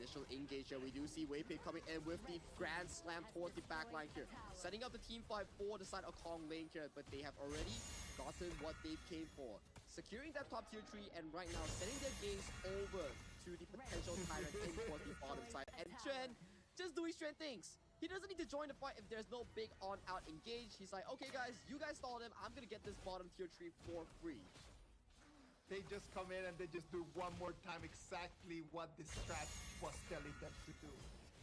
initial engage here. We do see Waypay coming in with the Grand Slam towards the back line here, setting up the team fight for the side of Kong Lane here, but they have already gotten what they came for. Securing that top tier 3 and right now sending their gaze over to the potential Tyrant in towards the bottom side. And Chen just doing Chen things. He doesn't need to join the fight if there's no big on-out engage. He's like, okay guys, you guys stalled him. I'm gonna get this bottom tier 3 for free. They just come in and they just do one more time exactly what the strat was telling them to do.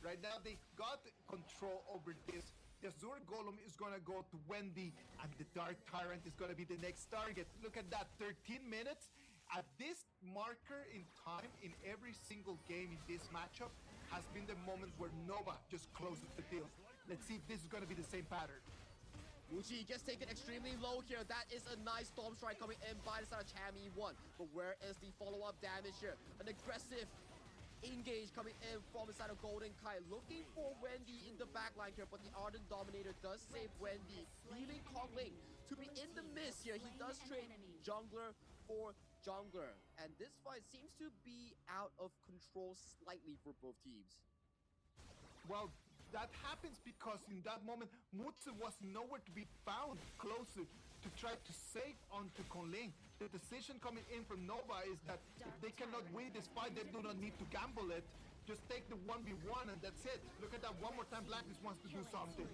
Right now they got control over this. The Azure Golem is gonna go to Wendy and the Dark Tyrant is gonna be the next target. Look at that, 13 minutes. At this marker in time in every single game in this matchup has been the moment where Nova just closes the deal. Let's see if this is gonna be the same pattern. Muji gets taken extremely low here. That is a nice Storm Strike coming in by the side of Chammy 1. But where is the follow-up damage here? An aggressive engage coming in from the side of Golden Kai, looking for Wendy in the backline here, but the Ardent Dominator does save Wendy, leaving Kong Lane to be in the mist here. He does trade jungler for jungler, and this fight seems to be out of control slightly for both teams. Well, that happens because in that moment, Mutsu was nowhere to be found closer to try to save onto Kong Lane. The decision coming in from Nova is that if they cannot win this fight, they do not need to gamble it. Just take the 1v1 and that's it. Look at that one more time. Blacklist wants to do something.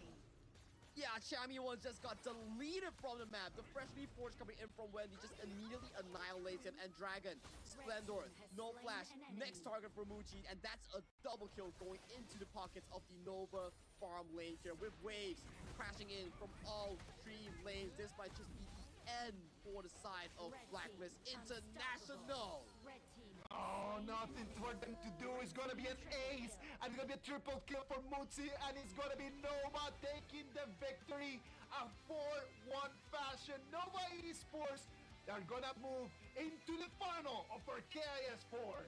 Yeah, Chammy 1 just got deleted from the map. The freshly forged coming in from Wendy just immediately annihilates him. And Dragon, Splendor, no flash, next target for Muji. And that's a double kill going into the pockets of the Nova farm lane here with waves crashing in from all 3 lanes. This might just be the end for the side of Blacklist International. Oh, nothing for them to do. It's gonna be an ace, and it's gonna be a triple kill for Mutsi, and it's gonna be Nova taking the victory. A 4-1 fashion. Nova Esports are gonna move into the final of our KIS4.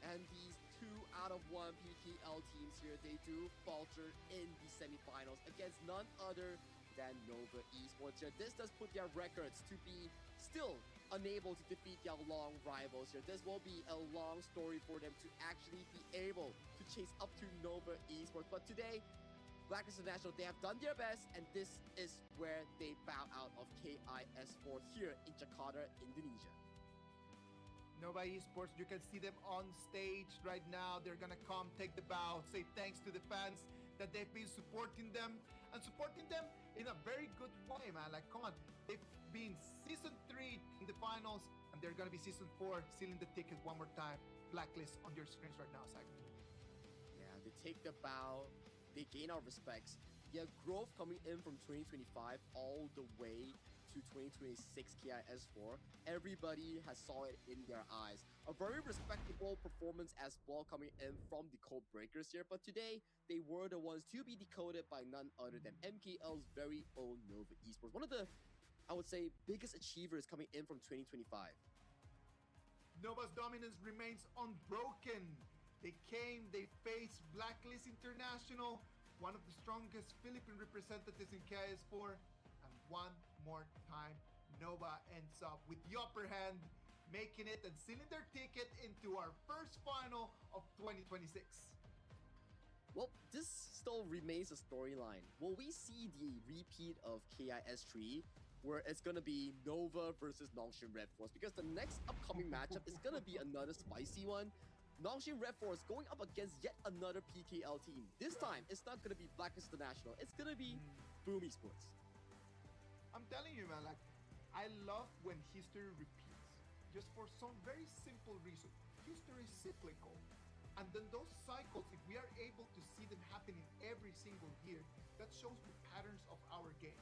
And these 2 out of 1 PKL teams here, they do falter in the semifinals against none other than Nova Esports here. This does put their records to be still unable to defeat their long rivals here. This will be a long story for them to actually be able to chase up to Nova Esports. But today, Blacklist International, they have done their best, and this is where they bow out of KIS4 here in Jakarta, Indonesia. Nova Esports, you can see them on stage right now. They're gonna come, take the bow, say thanks to the fans that they've been supporting them and supporting them in a very good way, man. Like, come on, they've been season 3 in the finals, and they're gonna be season 4, sealing the ticket one more time. Blacklist on your screens right now, Zach. Yeah, they take the bow, they gain our respects. Yeah, growth coming in from 2025 all the way to 2026 KIS4. Everybody has saw it in their eyes. A very respectable performance as well coming in from the Code Breakers here, but today they were the ones to be decoded by none other than MKL's very own Nova Esports. One of the, I would say, biggest achievers coming in from 2025. Nova's dominance remains unbroken. They came, they faced Blacklist International, one of the strongest Philippine representatives in KIS4, and one more time, Nova ends up with the upper hand, making it and sealing their ticket into our first final of 2026. Well, this still remains a storyline. Will we see the repeat of KIS3 where it's going to be Nova versus Nongshim Red Force? Because the next upcoming matchup is going to be another spicy one. Nongshim Red Force going up against yet another PKL team. This time, it's not going to be Blacklist International. It's going to be Boom Esports. I'm telling you, man, like, I love when history repeats. Just for some very simple reason. History is cyclical. And then those cycles, if we are able to see them happening every single year, that shows the patterns of our game.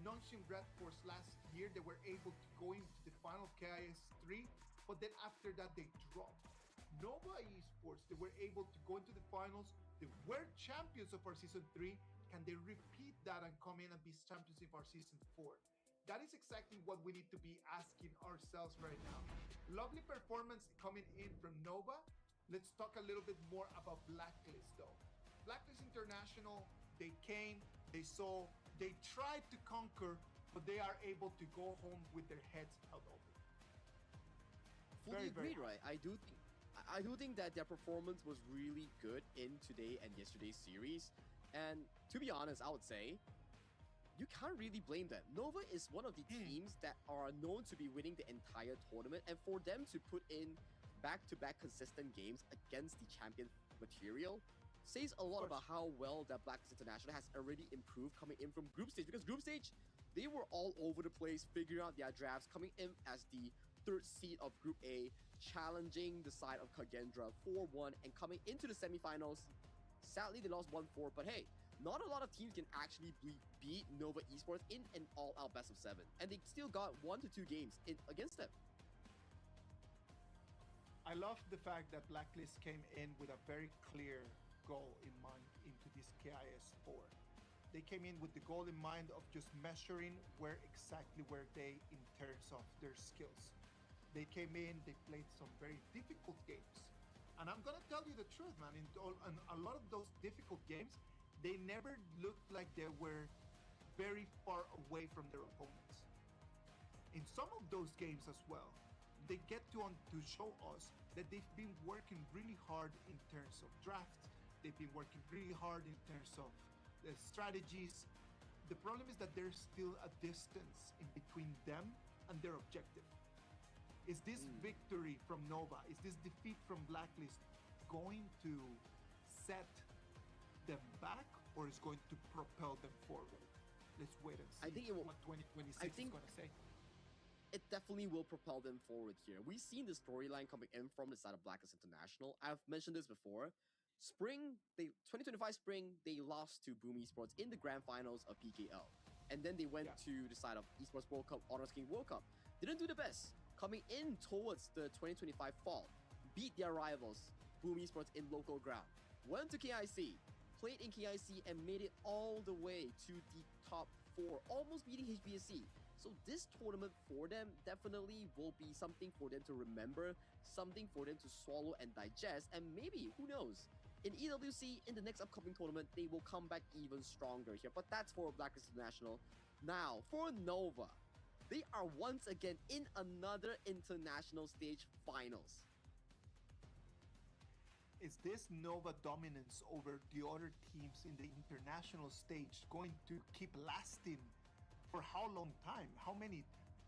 Nongshim Red Force last year, they were able to go into the final KIS3, but then after that, they dropped. Nova Esports, they were able to go into the finals. They were champions of our season 3. Can they repeat that and come in and be champions of our season 4? That is exactly what we need to be asking ourselves right now. Lovely performance coming in from Nova. Let's talk a little bit more about Blacklist though. Blacklist International, they came, they saw, they tried to conquer, but they are able to go home with their heads held open. Fully agreed, right? I do think I do think that their performance was really good in today and yesterday's series. And to be honest, I would say you can't really blame them. Nova is one of the teams that are known to be winning the entire tournament, and for them to put in back-to-back consistent games against the champion material says a lot about how well that Blacklist International has already improved coming in from group stage. Because group stage, they were all over the place, figuring out their drafts, coming in as the third seed of Group A, challenging the side of Kagendra 4-1, and coming into the semifinals. Sadly, they lost 1-4, but hey, not a lot of teams can actually beat Nova Esports in an all-out best of 7, and they still got 1 to 2 games against them. I love the fact that Blacklist came in with a very clear goal in mind into this KIS4. They came in with the goal in mind of just measuring exactly where they in terms of their skills. They came in, they played some very difficult games. And I'm gonna tell you the truth, man, in a lot of those difficult games, they never looked like they were very far away from their opponents. In some of those games as well, they get to show us that they've been working really hard in terms of drafts. They've been working really hard in terms of the strategies. The problem is that there's still a distance in between them and their objective. Is this victory from Nova, is this defeat from Blacklist going to set them back, or is going to propel them forward? Let's wait and see. I think it will, what 2026 is going to say. It definitely will propel them forward here. We've seen the storyline coming in from the side of Blacklist International. I've mentioned this before. 2025 spring, they lost to Boom Esports in the grand finals of PKL. And then they went to the side of Esports World Cup, Honor King World Cup. Didn't do the best. Coming in towards the 2025 fall, beat their rivals, Boom Esports, in local ground. Went to KIC, played in KIC, and made it all the way to the top 4, almost beating HBSC. So this tournament for them definitely will be something for them to remember, something for them to swallow and digest, and maybe, who knows, in EWC, in the next upcoming tournament, they will come back even stronger here. But that's for Blacklist International. Now, for Nova, they are once again in another international stage finals. Is this Nova dominance over the other teams in the international stage going to keep lasting for how long time? How many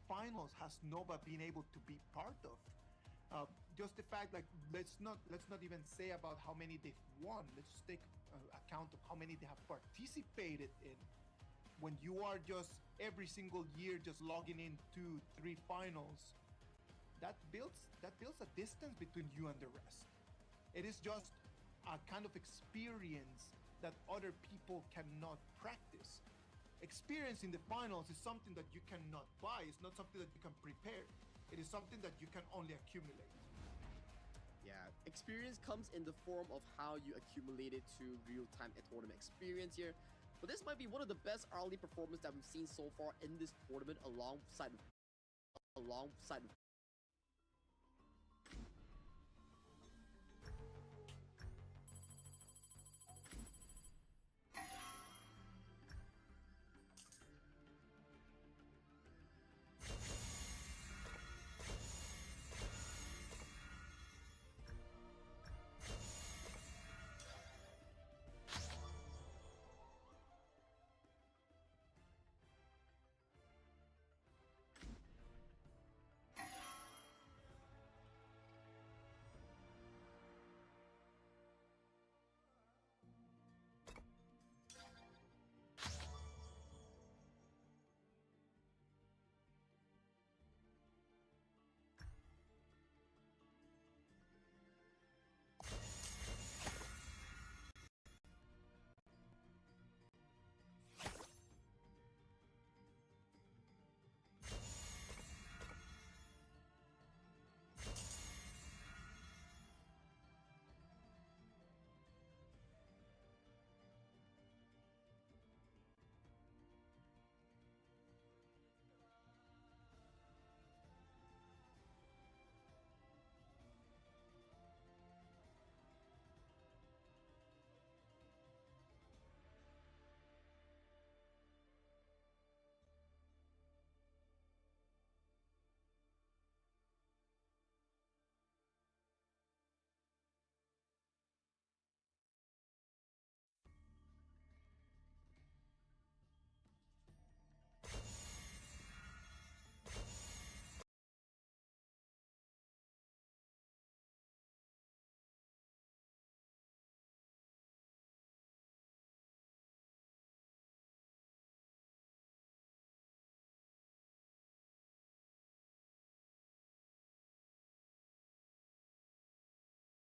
finals has Nova been able to be part of? Just the fact, like, let's not even say about how many they've won. Let's just take account of how many they have participated in. When you are just every single year just logging in 2-3 finals, that builds a distance between you and the rest. It is just a kind of experience that other people cannot practice. Experience in the finals is something that you cannot buy. It's not something that you can prepare. It is something that you can only accumulate. Yeah, experience comes in the form of how you accumulate it to real-time tournament experience here. But this might be one of the best early performances that we've seen so far in this tournament alongside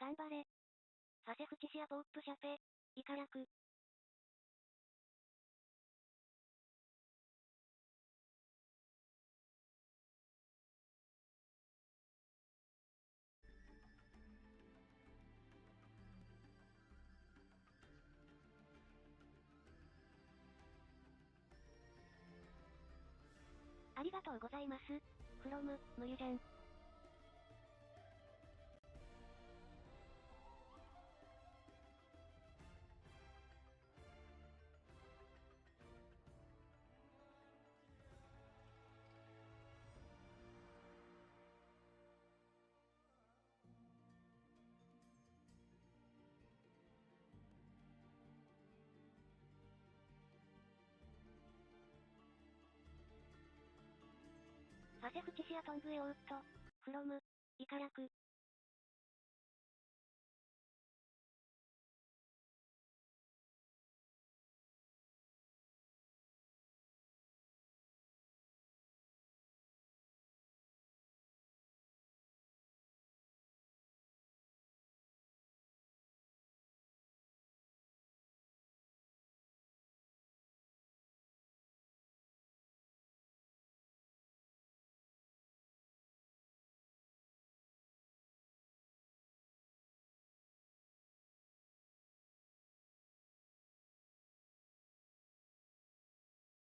頑張れ。ファセフチシアポップシャペ。イカラク。ありがとうございます。フロム、無理じゃん。ファセフチシアトングエオウッド。フロム、イカラク。